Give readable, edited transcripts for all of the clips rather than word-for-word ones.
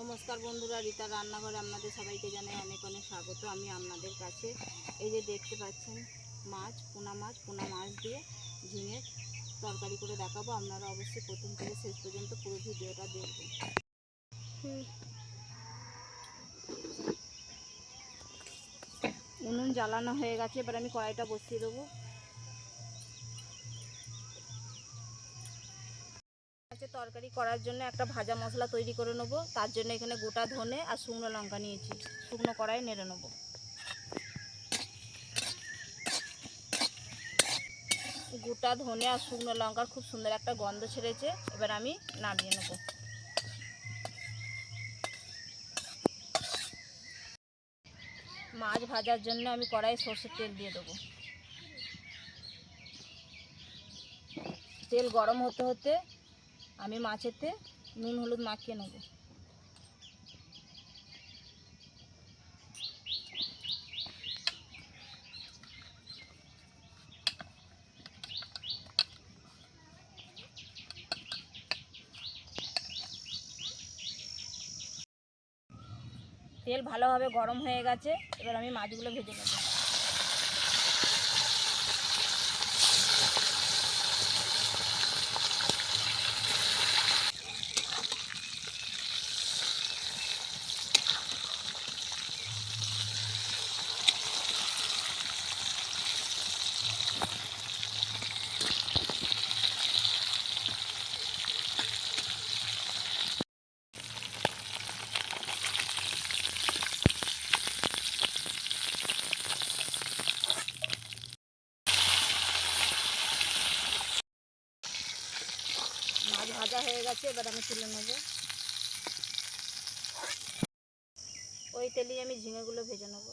নমস্কার বন্ধুরা, রিতার রান্নাঘরে আপনাদের সবাইকে জানাই অনেক অনেক স্বাগত। আমি আপনাদের কাছে এই যে দেখতে পাচ্ছেন পোনা মাছ দিয়ে ঝিঙে তরকারি করে দেখাবো। আপনারা অবশ্যই প্রথম থেকে শেষ পর্যন্ত পুরো ভিডিওটা দেখবেন। উনুন জ্বালানো হয়ে গেছে, এবার আমি কড়াইটা বসিয়ে দেবো। তরকারি করার জন্য একটা ভাজা মশলা তৈরি করে নেবো। তার জন্য এখানে গোটা ধনে আর শুকনো লঙ্কা নিয়েছি, শুকনো কড়াই নেড়ে নেবো। গোটা ধনে আর শুকনো লঙ্কার খুব সুন্দর একটা গন্ধ ছেড়েছে, এবার আমি নামিয়ে নেব। মাছ ভাজার জন্য আমি কড়াইয়ে সরষের তেল দিয়ে দেবো। তেল গরম হতে হতে আমি মাছেতে নুন হলুদ মাখিয়ে নেব। তেল ভালোভাবে গরম হয়ে গেছে, এবার আমি মাছগুলো ভেজে নেব। মাছ ভাজা হয়ে গেছে, এবার আমি তুলে নেব। ওই তেলেই আমি ঝিঙেগুলো ভেজে নেব।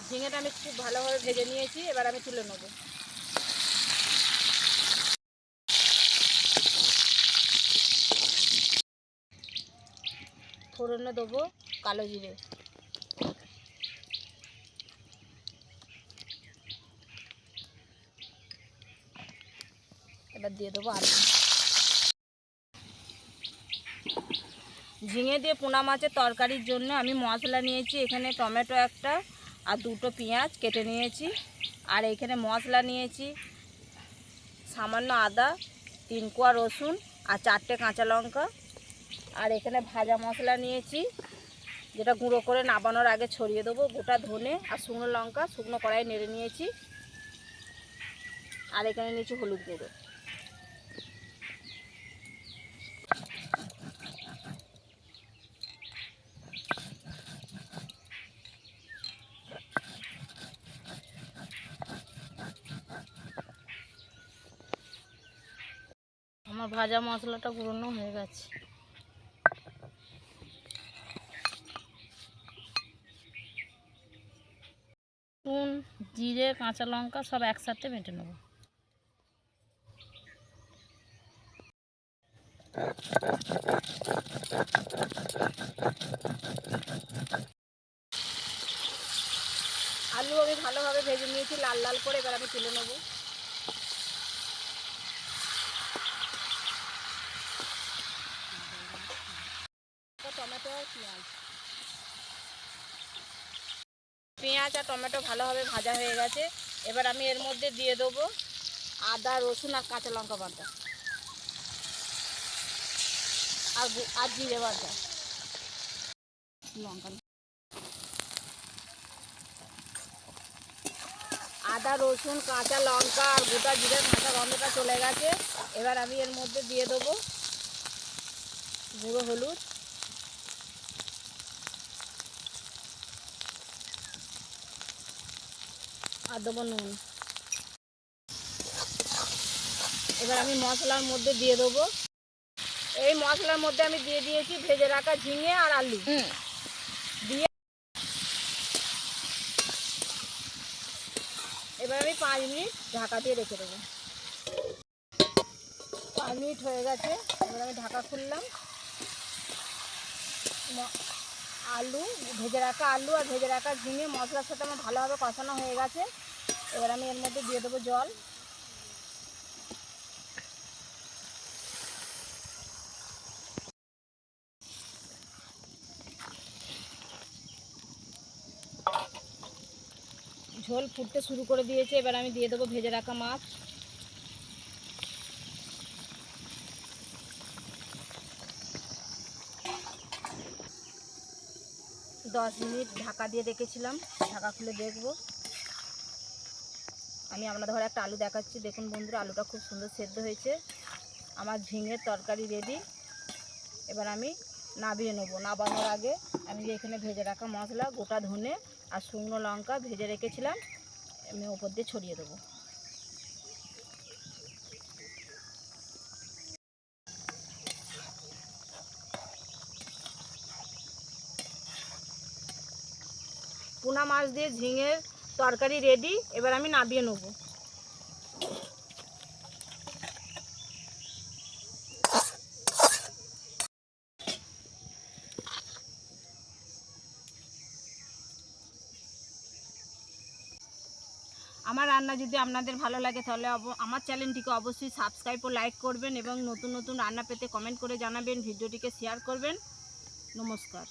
ঝিঙেটা আমি খুব ভালোভাবে ভেজে নিয়েছি, এবার আমি তুলে নেব। ফোড়নে দেবো কালো জিরে, এবার দিয়ে দেবো আলু। ঝিঙে দিয়ে পোনা মাছের তরকারির জন্য আমি মশলা নিয়েছি। এখানে টমেটো একটা আর দুটো পেঁয়াজ কেটে নিয়েছি, আর এখানে মশলা নিয়েছি সামান্য আদা, 3 কোয়া রসুন আর 4টে কাঁচা লঙ্কা। আর এখানে ভাজা মশলা নিয়েছি, যেটা গুঁড়ো করে নাবানোর আগে ছড়িয়ে দেবো। গোটা ধনে আর শুকনো লঙ্কা শুকনো কড়াই নেড়ে নিয়েছি। আর এখানে নিয়েছি হলুদ গুঁড়ো। আমার ভাজা মশলাটা গুঁড়োনো হয়ে গেছে। নুন, জিরে, কাঁচা লঙ্কা সব একসাথে বেটে নেব। আলু আমি ভালোভাবে ভেজে নিয়েছি লাল লাল করে, এবার আমি তুলে নেব। টমেটো আর পেঁয়াজ আর টমেটো ভালোভাবে ভাজা হয়ে গেছে, এবার আমি এর মধ্যে দিয়ে দেবো আদা, রসুন আর কাঁচা লঙ্কা বাটা আর জিরে বাটা। লঙ্কা, আদা, রসুন, কাঁচা লঙ্কা আর গোটা জিরের কাঁচা গন্ধটা চলে গেছে, এবার আমি এর মধ্যে দিয়ে দেবো গুঁড়ো হলুদ, আর দেবো নুন। এবার আমি মশলার মধ্যে দিয়ে দেবো। এই মশলার মধ্যে আমি দিয়ে দিয়েছি ভেজে রাখা ঝিঙে আর আলু দিয়ে, এবার আমি 5 মিনিট ঢাকা দিয়ে রেখে দেবো। 5 মিনিট হয়ে গেছে, এবার আমি ঢাকা খুললাম। আলু ভেজে রাখা আলু আর ভেজে রাখা ঝিঙে মশলার সাথে আমার ভালোভাবে কষানো হয়ে গেছে। এবার আমি এর মধ্যে দিয়ে দেবো জল। ঝোল ফুটতে শুরু করে দিয়েছে, এবার আমি দিয়ে দেবো ভেজে রাখা মাছ। দশ মিনিট ঢাকা দিয়ে রেখেছিলাম, ঢাকা খুলে দেখব। আমি আপনাদের ঘরে একটা আলু দেখাচ্ছি, দেখুন বন্ধুরা আলুটা খুব সুন্দর সেদ্ধ হয়েছে। আমার ঝিঙের তরকারি রেডি। এবার আমি নাবিয়ে নেবো। নাবানোর আগে আমি যে এখানে ভেজে রাখা মশলা, গোটা ধনে আর শুকনো লঙ্কা ভেজে রেখেছিলাম, আমি ওপর দিয়ে ছড়িয়ে দেবো। পোনা মাছ দিয়ে ঝিঙের তরকারি রেডি। এবার আমি নাবিয়ে নেবো। আমার রান্না যদি আপনাদের ভালো লাগে তাহলে আমার চ্যানেলটিকে অবশ্যই সাবস্ক্রাইব ও লাইক করবেন এবং নতুন নতুন রান্না পেতে কমেন্ট করে জানাবেন, ভিডিওটিকে শেয়ার করবেন। নমস্কার।